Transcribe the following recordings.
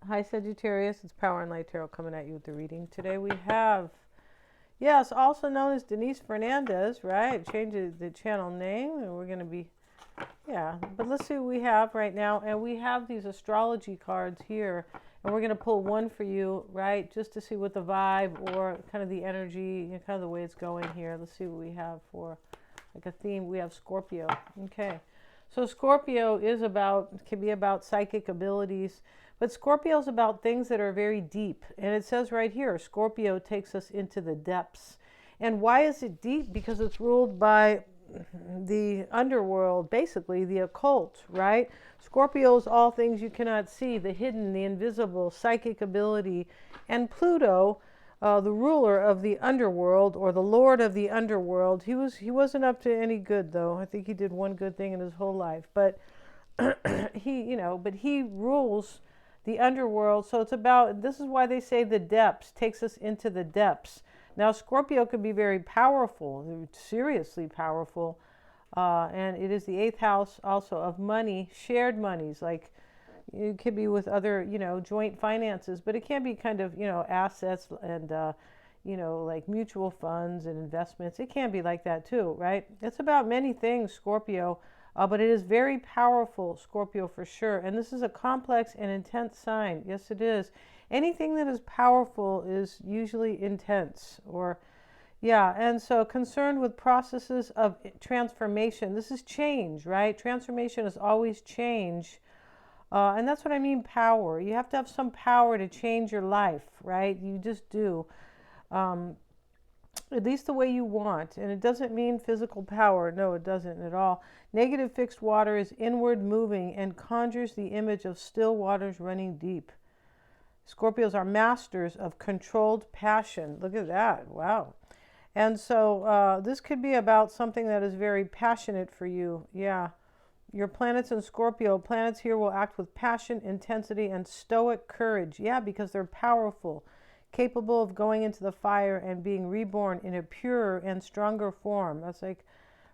Hi, Sagittarius. It's Power and Light Tarot coming at you with the reading. Today we have, yes, also known as Denise Fernandez, right? Changes the channel name, and we're going to be, yeah. But let's see what we have right now. And we have these astrology cards here, and we're going to pull one for you, right? Just to see what the vibe or kind of the energy, kind of the way it's going here. Let's see what we have for like a theme. We have Scorpio. Okay. So Scorpio is about, can be about psychic abilities, but Scorpio is about things that are very deep. And it says right here, Scorpio takes us into the depths. And why is it deep? Because it's ruled by the underworld, basically the occult, right? Scorpio is all things you cannot see, the hidden, the invisible, psychic ability. And Pluto, the ruler of the underworld, or the lord of the underworld, he wasn't up to any good, though. I think he did one good thing in his whole life, but he rules the underworld. So it's about, this is why they say the depths, takes us into the depths. Now Scorpio can be very powerful, seriously powerful, and it is the 8th house also of money, shared monies, like it could be with other, joint finances, but it can be kind of, assets and, like mutual funds and investments. It can be like that too, right? It's about many things, Scorpio, but it is very powerful, Scorpio, for sure. And this is a complex and intense sign. Yes, it is. Anything that is powerful is usually intense, or yeah, and so concerned with processes of transformation. This is change, right? Transformation is always change. And that's what I mean, power. You have to have some power to change your life, right? You just do. At least the way you want. And it doesn't mean physical power. No, it doesn't at all. Negative fixed water is inward moving and conjures the image of still waters running deep. Scorpios are masters of controlled passion. Look at that. Wow. And so this could be about something that is very passionate for you. Yeah. Your planets in Scorpio, planets here will act with passion, intensity, and stoic courage. Yeah, because they're powerful, capable of going into the fire and being reborn in a purer and stronger form. That's like,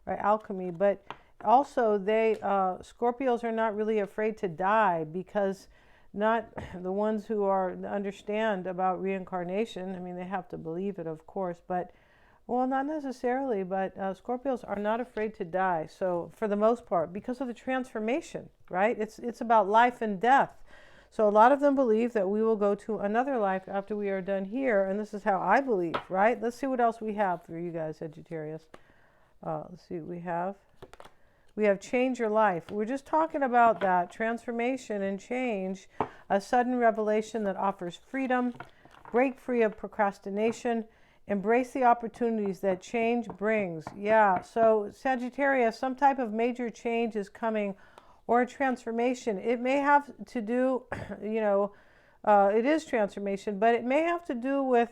right, alchemy. But also Scorpios are not really afraid to die, because not the ones who understand about reincarnation. I mean, they have to believe it, of course, but well, not necessarily, but Scorpios are not afraid to die. So for the most part, because of the transformation, right? It's about life and death. So a lot of them believe that we will go to another life after we are done here. And this is how I believe, right? Let's see what else we have for you guys, Sagittarius. Let's see what we have. We have change your life. We're just talking about that transformation and change, a sudden revelation that offers freedom, break free of procrastination, embrace the opportunities that change brings. Yeah, so Sagittarius, some type of major change is coming, or a transformation. It may have to do, it is transformation, but it may have to do with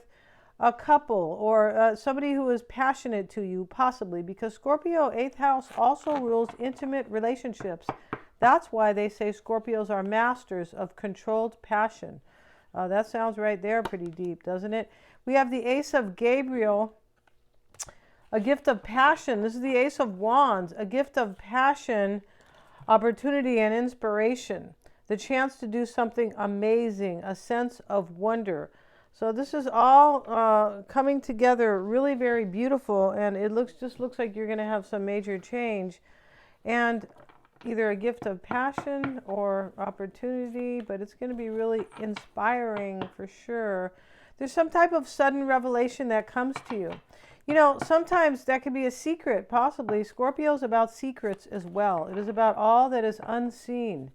a couple or somebody who is passionate to you, possibly, because Scorpio 8th house also rules intimate relationships. That's why they say Scorpios are masters of controlled passion. That sounds right there pretty deep, doesn't it? We have the Ace of Gabriel, a gift of passion. This is the Ace of Wands, a gift of passion, opportunity, and inspiration. The chance to do something amazing, a sense of wonder. So this is all coming together really very beautiful, and it just looks like you're going to have some major change. And either a gift of passion or opportunity, but it's going to be really inspiring for sure. There's some type of sudden revelation that comes to you. Sometimes that could be a secret, possibly. Scorpio is about secrets as well. It is about all that is unseen.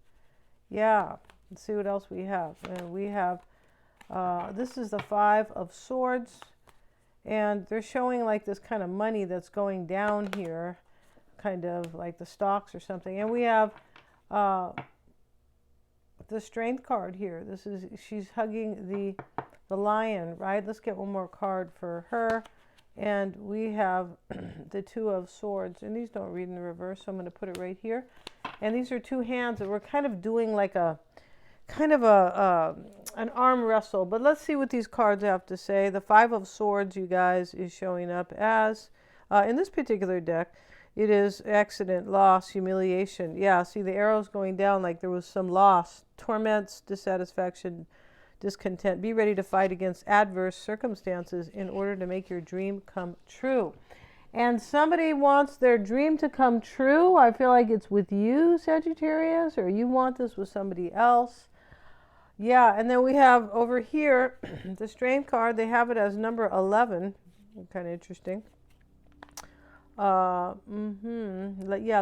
Yeah. Let's see what else we have. We have, this is the 5 of Swords, and they're showing like this kind of money that's going down here, kind of like the stocks or something. And we have the Strength card here. She's hugging the lion, right? Let's get one more card for her. And we have the 2 of Swords, and these don't read in the reverse, so I'm going to put it right here. And these are 2 hands that we're kind of doing like a kind of an arm wrestle. But let's see what these cards have to say. The 5 of Swords, you guys, is showing up as in this particular deck It is accident, loss, humiliation. Yeah, see the arrows going down like there was some loss, torments, dissatisfaction, discontent. Be ready to fight against adverse circumstances in order to make your dream come true. And somebody wants their dream to come true. I feel like it's with you, Sagittarius, or you want this with somebody else. Yeah, and then we have over here the Strength card. They have it as number 11. Kind of interesting. Yeah,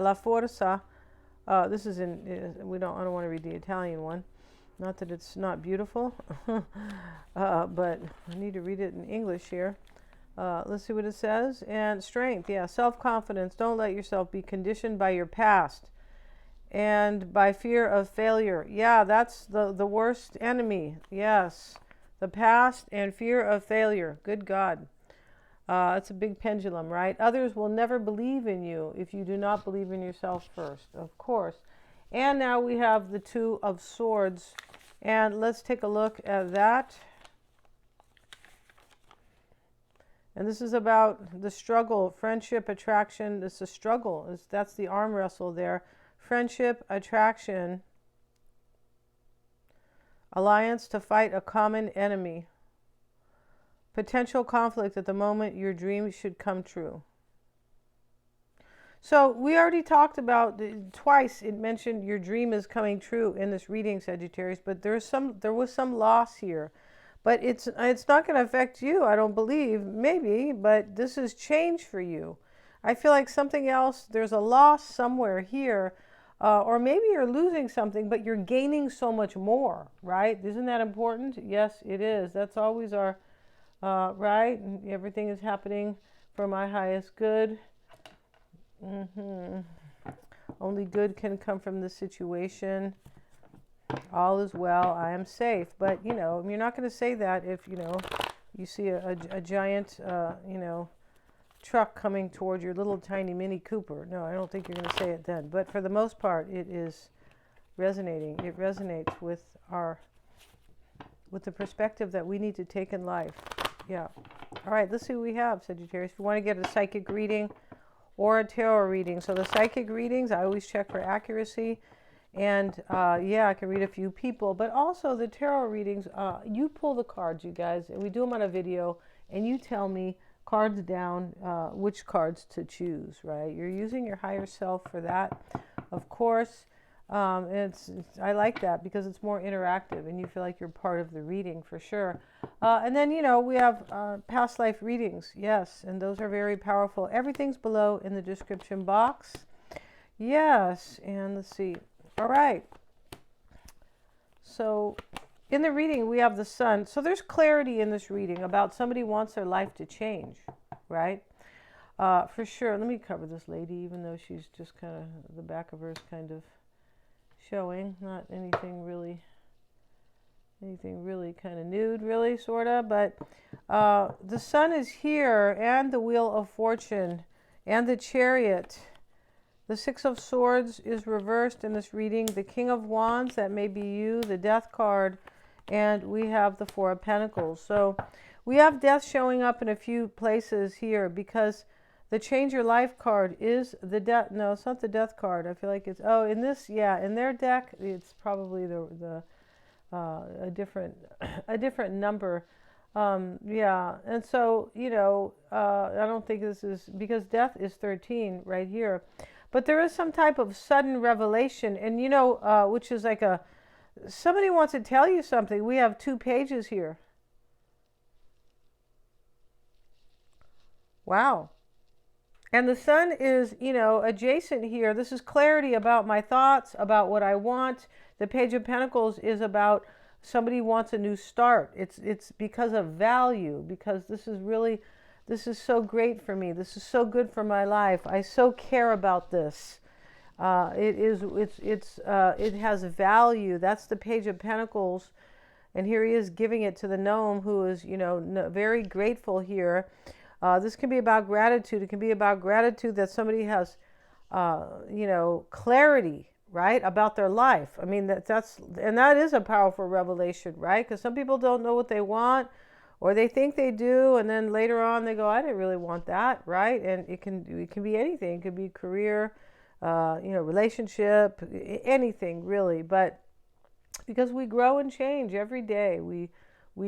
La Forza. This is in. I don't want to read the Italian one. Not that it's not beautiful, but I need to read it in English here. Let's see what it says. And strength, yeah, self-confidence. Don't let yourself be conditioned by your past and by fear of failure. Yeah, that's the worst enemy. Yes, the past and fear of failure. Good God. It's a big pendulum, right? Others will never believe in you if you do not believe in yourself first, of course. And now we have the Two of Swords. And let's take a look at that. And this is about the struggle, friendship, attraction. This is a struggle. That's the arm wrestle there. Friendship, attraction, alliance to fight a common enemy. Potential conflict at the moment your dream should come true. So we already talked about, twice it mentioned your dream is coming true in this reading, Sagittarius, but there was some loss here. But it's not going to affect you, I don't believe, maybe, but this is change for you. I feel like something else, there's a loss somewhere here, or maybe you're losing something, but you're gaining so much more, right? Isn't that important? Yes, it is. That's always our, right? Everything is happening for my highest good. Only good can come from this situation. All is well, I am safe. But, you know, you're not going to say that if, you know, you see a giant, you know, truck coming toward your little tiny Mini Cooper. No, I don't think you're going to say it then. But for the most part, it is resonating. It resonates with the perspective that we need to take in life. Yeah. All right, let's see what we have, Sagittarius. If you want to get a psychic reading or a tarot reading. So the psychic readings, I always check for accuracy. And yeah, I can read a few people, but also the tarot readings, you pull the cards, you guys, and we do them on a video, and you tell me cards down which cards to choose, right? You're using your higher self for that, of course. I like that because it's more interactive and you feel like you're part of the reading for sure. And then, you know, we have past life readings. Yes, and those are very powerful. Everything's below in the description box. Yes, and let's see. All right. So in the reading, we have the Sun. So there's clarity in this reading about somebody wants their life to change, right? For sure. Let me cover this lady, even though she's just kind of, the back of her is kind of showing. Not anything really kind of nude, really, sort of. But the Sun is here, and the Wheel of Fortune, and the Chariot. The Six of Swords is reversed in this reading. The King of Wands, that may be you, the Death card, and we have the Four of Pentacles. So we have death showing up in a few places here because the Change Your Life card is the death. No, it's not the Death card. I feel like it's, oh, in this, yeah, in their deck, it's probably a different number. Yeah, and so, you know, I don't think this is, because death is 13 right here. But there is some type of sudden revelation, and you know, which is like somebody wants to tell you something. We have 2 pages here. Wow. And the Sun is, you know, adjacent here. This is clarity about my thoughts, about what I want. The Page of Pentacles is about somebody wants a new start. It's because of value, because this is so great for me. This is so good for my life. I so care about this. It has value. That's the Page of Pentacles. And here he is giving it to the gnome who is, you know, very grateful here. This can be about gratitude. It can be about gratitude that somebody has, you know, clarity, right, about their life. I mean, that is a powerful revelation, right? Because some people don't know what they want, or they think they do, and then later on they go, I didn't really want that, right? And it can be anything. It could be career, relationship, anything really. But because we grow and change every day, we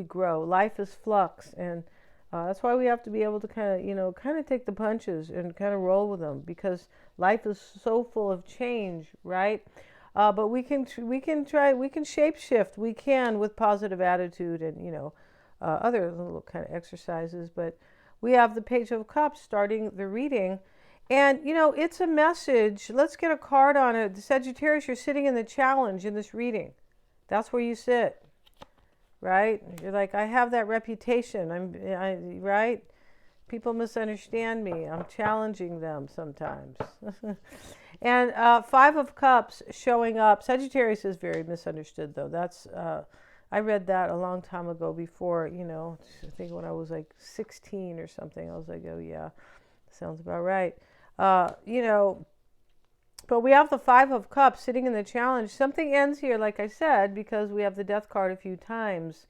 grow. Life is flux, and that's why we have to be able to kind of take the punches and kind of roll with them, because life is so full of change, right? But we can shape shift. We can, with positive attitude and other little kind of exercises. But we have the Page of Cups starting the reading, and it's a message. Let's get a card on it. The Sagittarius, you're sitting in the challenge in this reading. That's where you sit. Right? You're like, I have that reputation. Right? People misunderstand me. I'm challenging them sometimes. And Five of Cups showing up. Sagittarius is very misunderstood, though. That's I read that a long time ago before, I think when I was like 16 or something. I was like, oh yeah, sounds about right. But we have the Five of Cups sitting in the challenge. Something ends here, like I said, because we have the Death card a few times.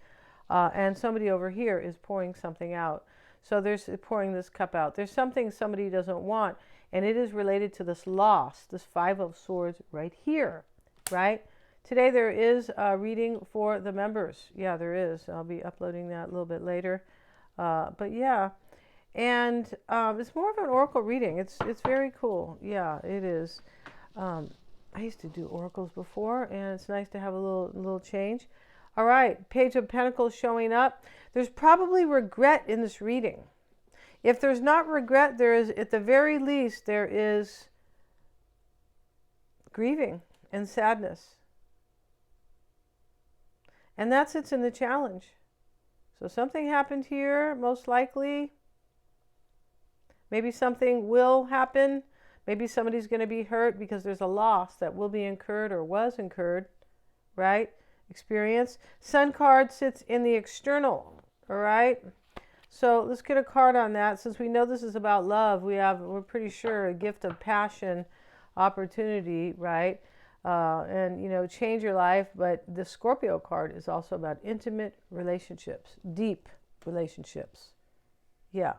And somebody over here is pouring something out. So there's pouring this cup out. There's something somebody doesn't want. And it is related to this loss, this Five of Swords right here, right? Today there is a reading for the members. Yeah, there is. I'll be uploading that a little bit later. But yeah. And it's more of an oracle reading. It's very cool. Yeah, it is. I used to do oracles before, and it's nice to have a little change. All right, Page of Pentacles showing up. There's probably regret in this reading. If there's not regret, there is, at the very least, there is grieving and sadness. And that sits in the challenge. So something happened here, most likely. Maybe something will happen. Maybe somebody's going to be hurt because there's a loss that will be incurred or was incurred, right? Experience. Sun card sits in the external, all right? So let's get a card on that. Since we know this is about love, we're pretty sure a gift of passion, opportunity, right? And, change your life. But the Scorpio card is also about intimate relationships, deep relationships. Yeah.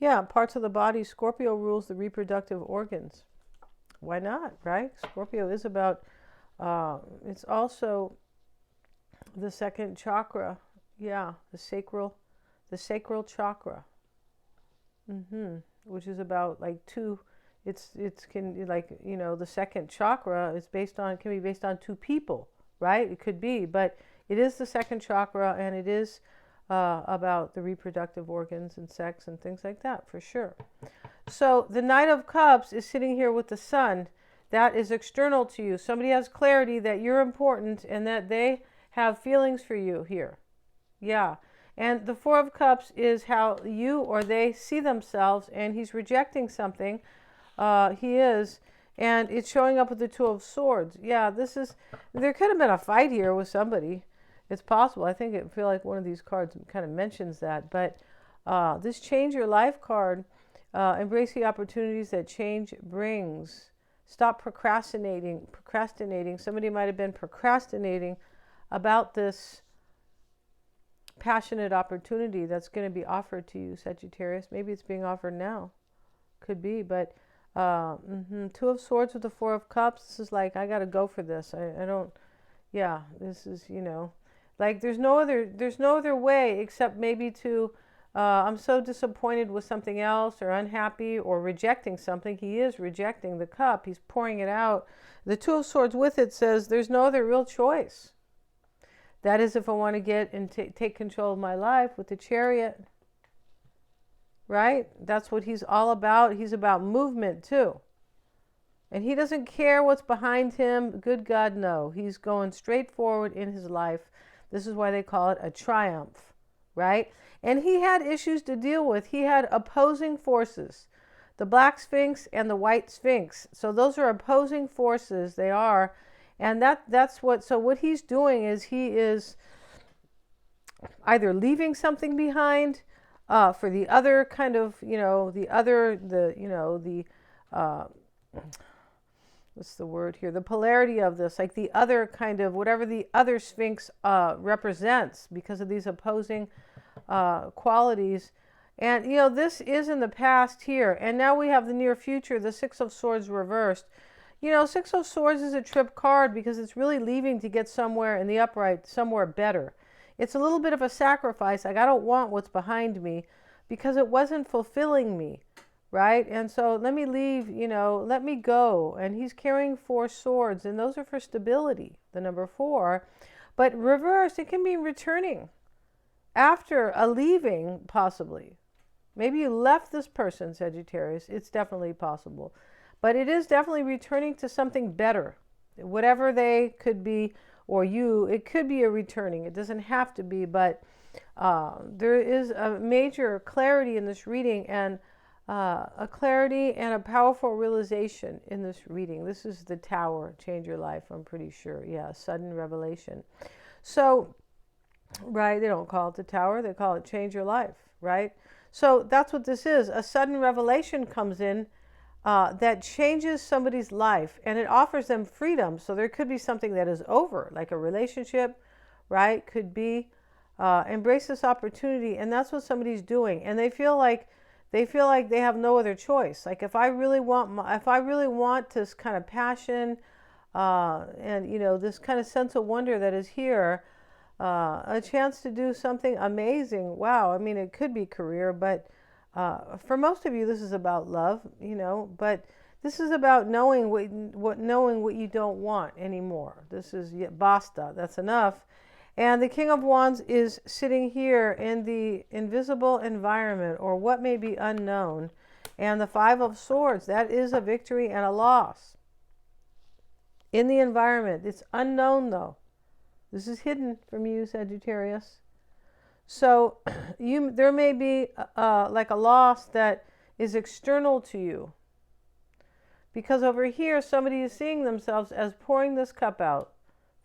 Yeah, parts of the body. Scorpio rules the reproductive organs. Why not, right? Scorpio is about, it's also the second chakra. Yeah, the sacral chakra. Which is about like two, the second chakra is can be based on two people, right? It could be, but it is the second chakra, and it is about the reproductive organs and sex and things like that, for sure. So the Knight of Cups is sitting here with the Sun. That is external to you. Somebody has clarity that you're important and that they have feelings for you here. Yeah. And the Four of Cups is how you or they see themselves, and he's rejecting something. He is. And it's showing up with the Two of Swords. Yeah, there could have been a fight here with somebody. It's possible. I feel like one of these cards kind of mentions that. But this Change Your Life card, embrace the opportunities that change brings. Stop procrastinating. Somebody might have been procrastinating about this passionate opportunity that's going to be offered to you, Sagittarius. Maybe it's being offered now. Could be. But Two of Swords with the Four of Cups. This is like, I got to go for this. I don't. Yeah, this is, like there's no other way except maybe to, I'm so disappointed with something else, or unhappy, or rejecting something. He is rejecting the cup. He's pouring it out. The Two of Swords with it says there's no other real choice. That is, if I want to get and take control of my life, with the Chariot. Right? That's what he's all about. He's about movement too. And he doesn't care what's behind him. Good God, no. He's going straight forward in his life. This is why they call it a triumph, right? And he had issues to deal with. He had opposing forces, the Black Sphinx and the White Sphinx. So those are opposing forces. They are. And so what he's doing is he is either leaving something behind for the other kind of, What's the word here? The polarity of this, like the other kind of, whatever the other Sphinx represents, because of these opposing qualities. And, you know, this is in the past here. And now we have the near future, the Six of Swords reversed. You know, Six of Swords is a trip card because it's really leaving to get somewhere in the upright, somewhere better. It's a little bit of a sacrifice. Like, I don't want what's behind me because it wasn't fulfilling me, right? And so let me leave, you know, let me go. And he's carrying 4 swords, and those are for stability, the number 4. But reversed, it can be returning after a leaving, possibly. Maybe you left this person, Sagittarius. It's definitely possible. But it is definitely returning to something better. Whatever they could be, or you, it could be a returning. It doesn't have to be, but there is a major clarity in this reading, and a clarity and a powerful realization in this reading. This is the Tower, change your life, I'm pretty sure. Yeah, sudden revelation. So, right, they don't call it the Tower, they call it change your life, right? So that's what this is. A sudden revelation comes in that changes somebody's life, and it offers them freedom. So there could be something that is over, like a relationship, right? Could be embrace this opportunity, and that's what somebody's doing. And they feel like they have no other choice. Like, if I really want this kind of passion, and, you know, this kind of sense of wonder that is here, a chance to do something amazing. Wow, I mean, it could be career, but for most of you, this is about love, you know, but this is about knowing what you don't want anymore. This is basta, that's enough. And the King of Wands is sitting here in the invisible environment, or what may be unknown. And the Five of Swords, that is a victory and a loss in the environment. It's unknown, though. This is hidden from you, Sagittarius. So there may be like a loss that is external to you, because over here somebody is seeing themselves as pouring this cup out.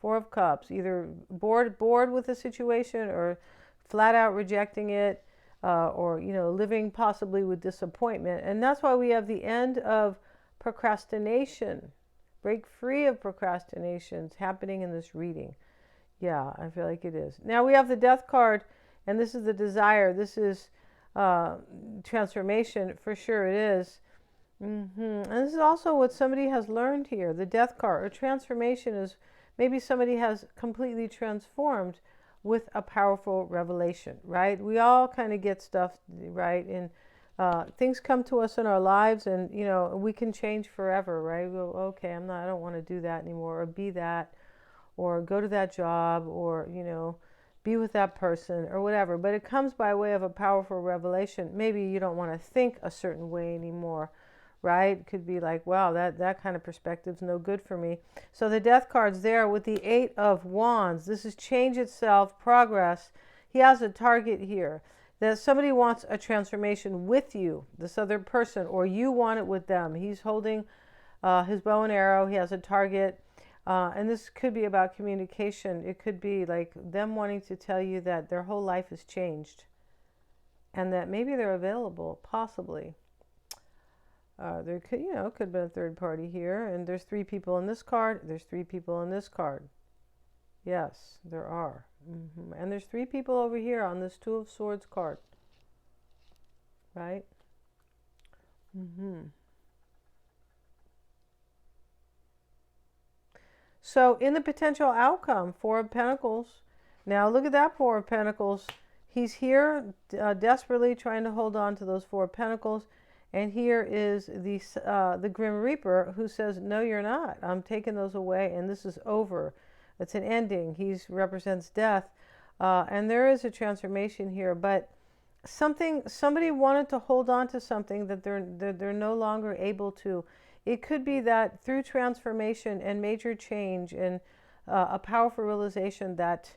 4 of Cups, either bored with the situation, or flat out rejecting it, or, you know, living possibly with disappointment. And that's why we have the end of procrastination. Break free of procrastinations happening in this reading. Yeah, I feel like it is. Now we have the Death card, and this is the desire. This is transformation, for sure it is. And this is also what somebody has learned here. The Death card, or transformation, is maybe somebody has completely transformed with a powerful revelation, right? We all kind of get stuff, right? And things come to us in our lives, and, you know, we can change forever, right? We go, okay, I don't want to do that anymore, or be that, or go to that job, or, you know, be with that person, or whatever. But it comes by way of a powerful revelation. Maybe you don't want to think a certain way anymore, right? It could be like, wow, that kind of perspective's no good for me. So the Death card's there with the 8 of Wands. This is change itself, progress. He has a target here, that somebody wants a transformation with you, this other person, or you want it with them. He's holding his bow and arrow. He has a target. And this could be about communication. It could be like them wanting to tell you that their whole life has changed, and that maybe they're available, possibly. There could, you know, could be a third party here. And there's 3 people in this card. There's 3 people in this card. Yes, there are. And there's 3 people over here on this 2 of Swords card. Right? So in the potential outcome, 4 of Pentacles. Now look at that 4 of Pentacles. He's here desperately trying to hold on to those 4 of Pentacles. And here is the Grim Reaper, who says, no, you're not. I'm taking those away, and this is over. It's an ending. He represents death. And there is a transformation here. But somebody wanted to hold on to something that they're no longer able to. It could be that through transformation and major change and a powerful realization that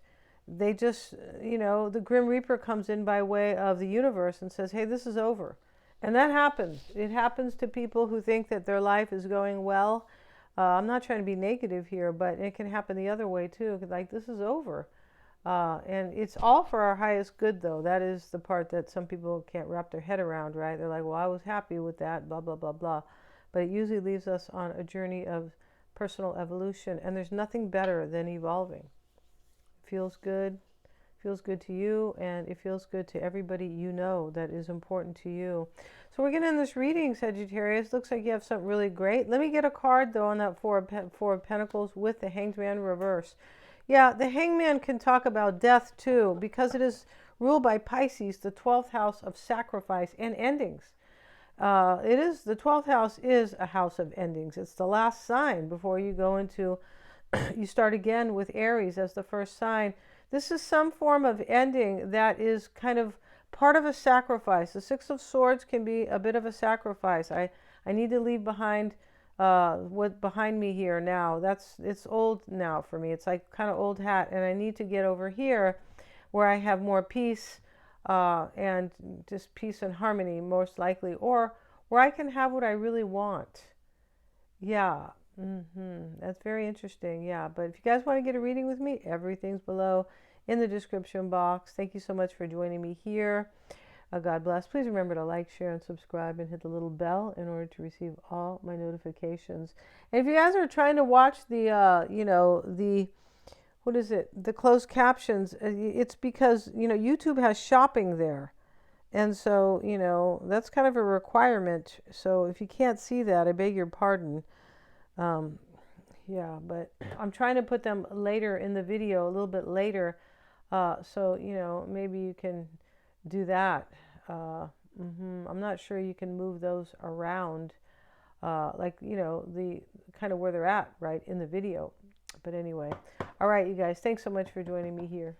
they just, you know, the Grim Reaper comes in by way of the universe and says, hey, this is over. And that happens. It happens to people who think that their life is going well. I'm not trying to be negative here, but it can happen the other way too. Like, this is over. And it's all for our highest good, though. That is the part that some people can't wrap their head around, right? They're like, well, I was happy with that, blah, blah, blah, blah. but it usually leaves us on a journey of personal evolution, and there's nothing better than evolving. It feels good. Feels good to you, and it feels good to everybody you know that is important to you. So we're getting in this reading, Sagittarius. Looks like you have something really great. Let me get a card, though, on that Four of Pentacles with the Hanged Man reverse. Yeah, the Hangman can talk about death, too, because it is ruled by Pisces, the 12th house of sacrifice and endings. The 12th house is a house of endings. It's the last sign before you go into, you start again with Aries as the first sign. This is some form of ending that is kind of part of a sacrifice. The Six of Swords can be a bit of a sacrifice. I need to leave behind what behind me here now. It's old now for me. It's like kind of old hat, and I need to get over here where I have more peace and just peace and harmony, most likely, or where I can have what I really want. Yeah. That's very interesting. Yeah, but if you guys want to get a reading with me, everything's below in the description box. Thank you so much for joining me here. God bless. Please remember to like, share, and subscribe, and hit the little bell in order to receive all my notifications. And if you guys are trying to watch the what is it, the closed captions, it's because YouTube has shopping there. And so that's kind of a requirement. So if you can't see that, I beg your pardon. Yeah, but I'm trying to put them later in the video, a little bit later, so maybe you can do that. I'm not sure you can move those around, like the kind of where they're at right in the video. But anyway, all right, you guys, thanks so much for joining me here.